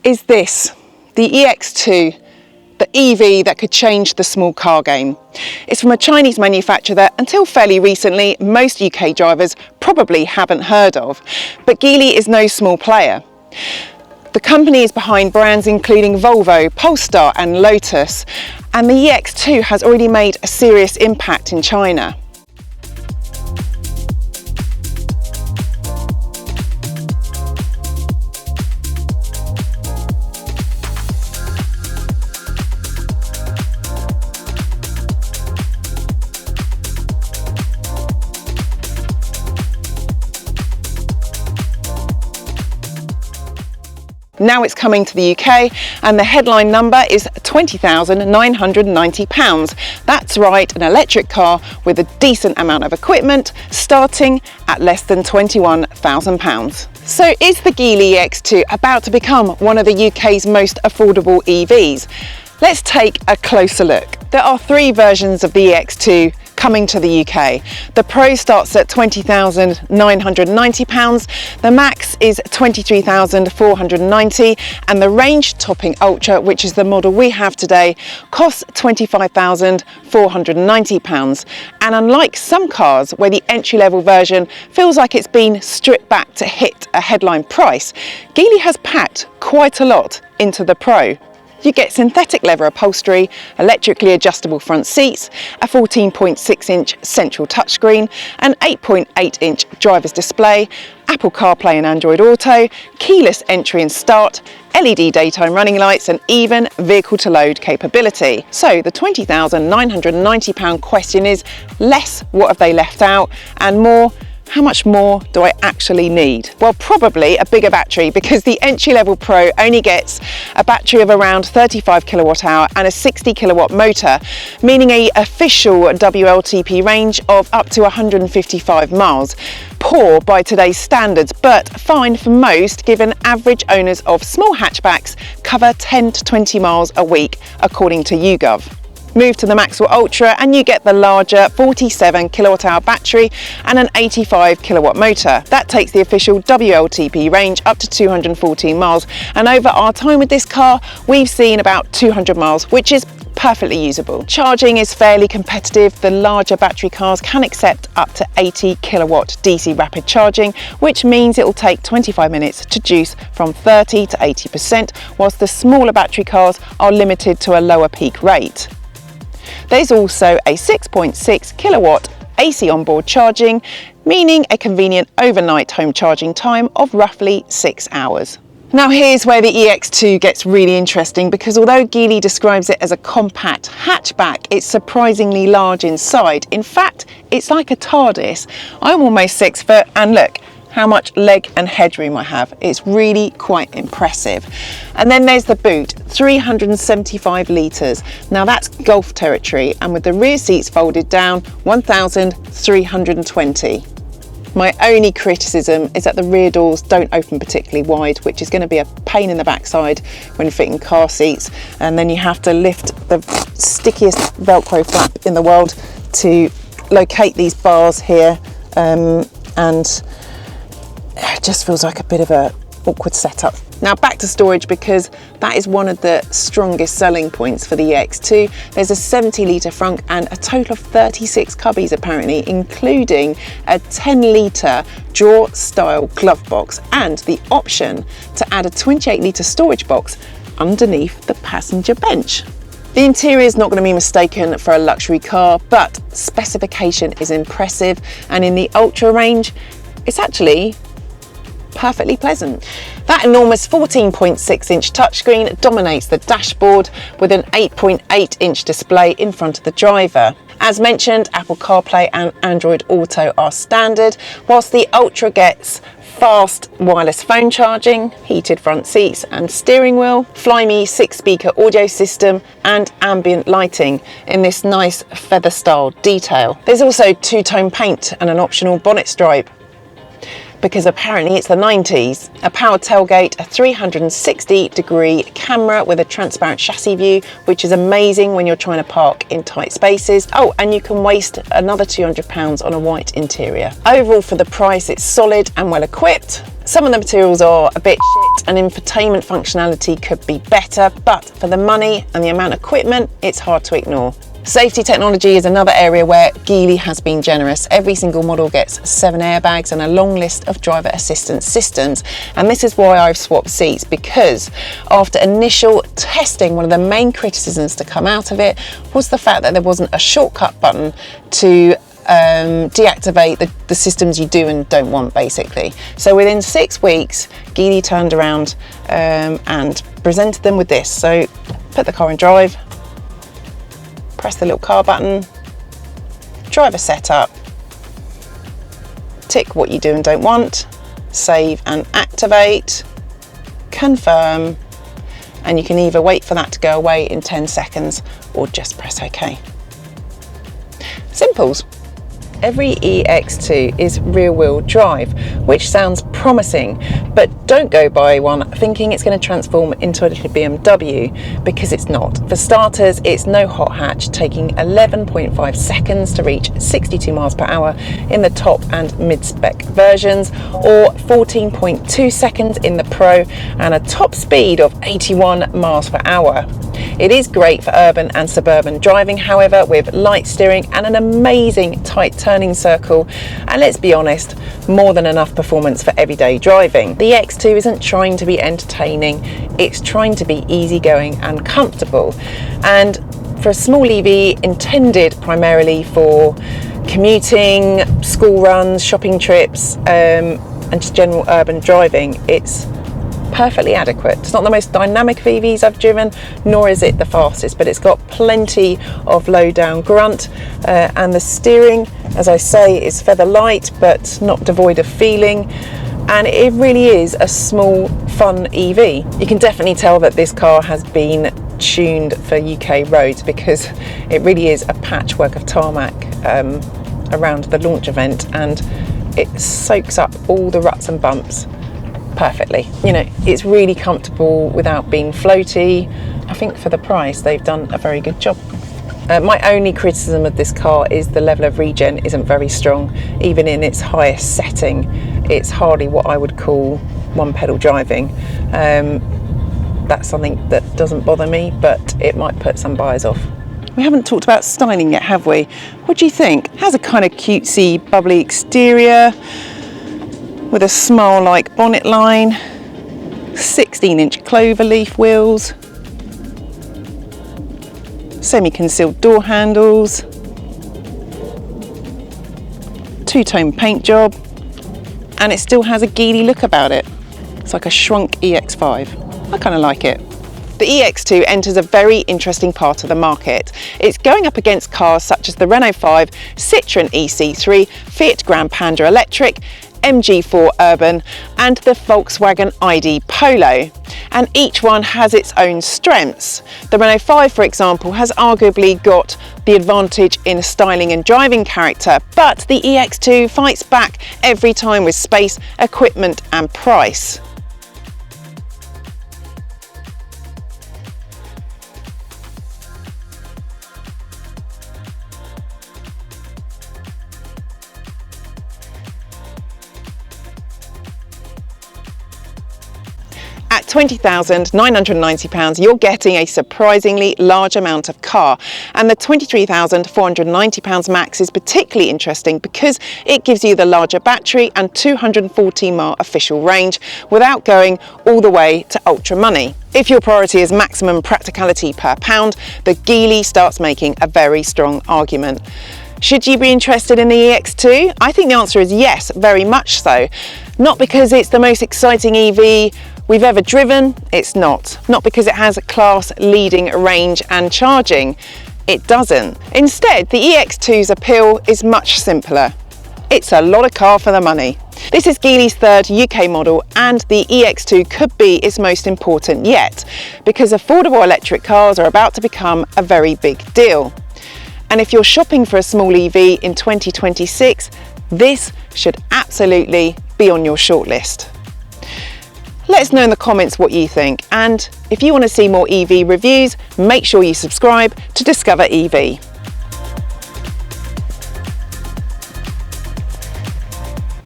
is this, the EX2, the EV that could change the small car game. It's from a Chinese manufacturer that, until fairly recently, most UK drivers probably haven't heard of. But Geely is no small player. The company is behind brands including Volvo, Polestar and Lotus, and the EX2 has already made a serious impact in China. Now it's coming to the UK and the headline number is £20,990. That's right, an electric car with a decent amount of equipment starting at less than £21,000. So is the Geely EX2 about to become one of the UK's most affordable EVs? Let's take a closer look. There are three versions of the EX2 coming to the UK. The Pro starts at £20,990, the Max is £23,490, and the range-topping Ultra, which is the model we have today, costs £25,490. And unlike some cars where the entry-level version feels like it's been stripped back to hit a headline price, Geely has packed quite a lot into the Pro. You get synthetic leather upholstery, electrically adjustable front seats, a 14.6-inch central touchscreen, an 8.8-inch driver's display, Apple CarPlay and Android Auto, keyless entry and start, LED daytime running lights and even vehicle-to-load capability. So the £20,990 question is less what have they left out and more, how much more do I actually need? Well, probably a bigger battery because the entry-level Pro only gets a battery of around 35 kilowatt hour and a 60 kilowatt motor, meaning an official WLTP range of up to 155 miles. Poor by today's standards, but fine for most given average owners of small hatchbacks cover 10 to 20 miles a week, according to YouGov. Move to the Max or Ultra and you get the larger 47 kilowatt hour battery and an 85 kilowatt motor. That takes the official WLTP range up to 214 miles, and over our time with this car we've seen about 200 miles, which is perfectly usable. Charging is fairly competitive. The larger battery cars can accept up to 80 kilowatt DC rapid charging, which means it will take 25 minutes to juice from 30 to 80%, whilst the smaller battery cars are limited to a lower peak rate. There's also a 6.6 kilowatt AC onboard charging, meaning a convenient overnight home charging time of roughly 6 hours. Now here's where the EX2 gets really interesting, because although Geely describes it as a compact hatchback, it's surprisingly large inside. In fact, it's like a Tardis. I'm almost 6 foot and look how much leg and headroom I have. It's really quite impressive. And then there's the boot, 375 litres. Now that's golf territory, and with the rear seats folded down, 1,320. My only criticism is that the rear doors don't open particularly wide, which is going to be a pain in the backside when fitting car seats. And then you have to lift the stickiest Velcro flap in the world to locate these bars here, and it just feels like a bit of an awkward setup. Now back to storage, because that is one of the strongest selling points for the EX2. There's a 70-litre frunk and a total of 36 cubbies apparently, including a 10-litre drawer-style glove box and the option to add a 28-litre storage box underneath the passenger bench. The interior is not going to be mistaken for a luxury car, but specification is impressive, and in the Ultra range, it's actually perfectly pleasant. That enormous 14.6-inch touchscreen dominates the dashboard with an 8.8-inch display in front of the driver. As mentioned, Apple CarPlay and Android Auto are standard, whilst the Ultra gets fast wireless phone charging, heated front seats and steering wheel, Flyme 6-speaker audio system and ambient lighting in this nice feather style detail. There's also two-tone paint and an optional bonnet stripe. because apparently it's the 90s. A powered tailgate, a 360-degree camera with a transparent chassis view, which is amazing when you're trying to park in tight spaces. Oh, and you can waste another £200 on a white interior. Overall, for the price, it's solid and well equipped. Some of the materials are a bit shit and infotainment functionality could be better, but for the money and the amount of equipment, it's hard to ignore. Safety technology is another area where Geely has been generous. Every single model gets 7 airbags and a long list of driver assistance systems. And this is why I've swapped seats, because after initial testing, one of the main criticisms to come out of it was the fact that there wasn't a shortcut button to deactivate the systems you do and don't want, basically. So within 6 weeks, Geely turned around and presented them with this. So put the car in drive, press the little car button, driver setup, tick what you do and don't want, save and activate, confirm, and you can either wait for that to go away in 10 seconds or just press OK. Simples. Every EX2 is rear-wheel drive, which sounds promising, but don't go buy one thinking it's going to transform into a little BMW, because it's not. For starters, it's no hot hatch, taking 11.5 seconds to reach 62 miles per hour in the top and mid-spec versions, or 14.2 seconds in the Pro, and a top speed of 81 miles per hour. It is great for urban and suburban driving, however, with light steering and an amazing tight turning circle, and let's be honest, more than enough performance for everyday driving. The EX2 isn't trying to be entertaining, it's trying to be easygoing and comfortable. And for a small EV intended primarily for commuting, school runs, shopping trips, and just general urban driving, it's perfectly adequate. It's not the most dynamic of EVs I've driven, nor is it the fastest, but it's got plenty of low down grunt, and the steering, as I say, is feather light but not devoid of feeling, and it really is a small fun EV. You can definitely tell that this car has been tuned for UK roads, because it really is a patchwork of tarmac around the launch event, and it soaks up all the ruts and bumps perfectly. You know, it's really comfortable without being floaty. I think for the price they've done a very good job. My only criticism of this car is the level of regen isn't very strong. Even in its highest setting, it's hardly what I would call one pedal driving. That's something that doesn't bother me, but it might put some buyers off. We haven't talked about styling yet, have we? What do you think? It has a kind of cutesy, bubbly exterior with a smile-like bonnet line, 16-inch cloverleaf wheels, semi-concealed door handles, two-tone paint job, and it still has a Geely look about it. It's like a shrunk EX5. I kind of like it. The EX2 enters a very interesting part of the market. It's going up against cars such as the Renault 5, Citroën EC3, Fiat Gran Panda Electric, MG4 Urban and the Volkswagen ID Polo, and each one has its own strengths. The Renault 5, for example, has arguably got the advantage in styling and driving character, but the EX2 fights back every time with space, equipment and price. At £20,990, you're getting a surprisingly large amount of car, and the £23,490 max is particularly interesting because it gives you the larger battery and 214 mile official range without going all the way to ultra money. If your priority is maximum practicality per pound, the Geely starts making a very strong argument. Should you be interested in the EX2? I think the answer is yes, very much so. Not because it's the most exciting EV we've ever driven, it's not. Not because it has class-leading range and charging, it doesn't. Instead, the EX2's appeal is much simpler. It's a lot of car for the money. This is Geely's third UK model, and the EX2 could be its most important yet, because affordable electric cars are about to become a very big deal. And if you're shopping for a small EV in 2026, This should absolutely be on your shortlist. Let us know in the comments what you think, and if you want to see more EV reviews, make sure you subscribe to Discover EV.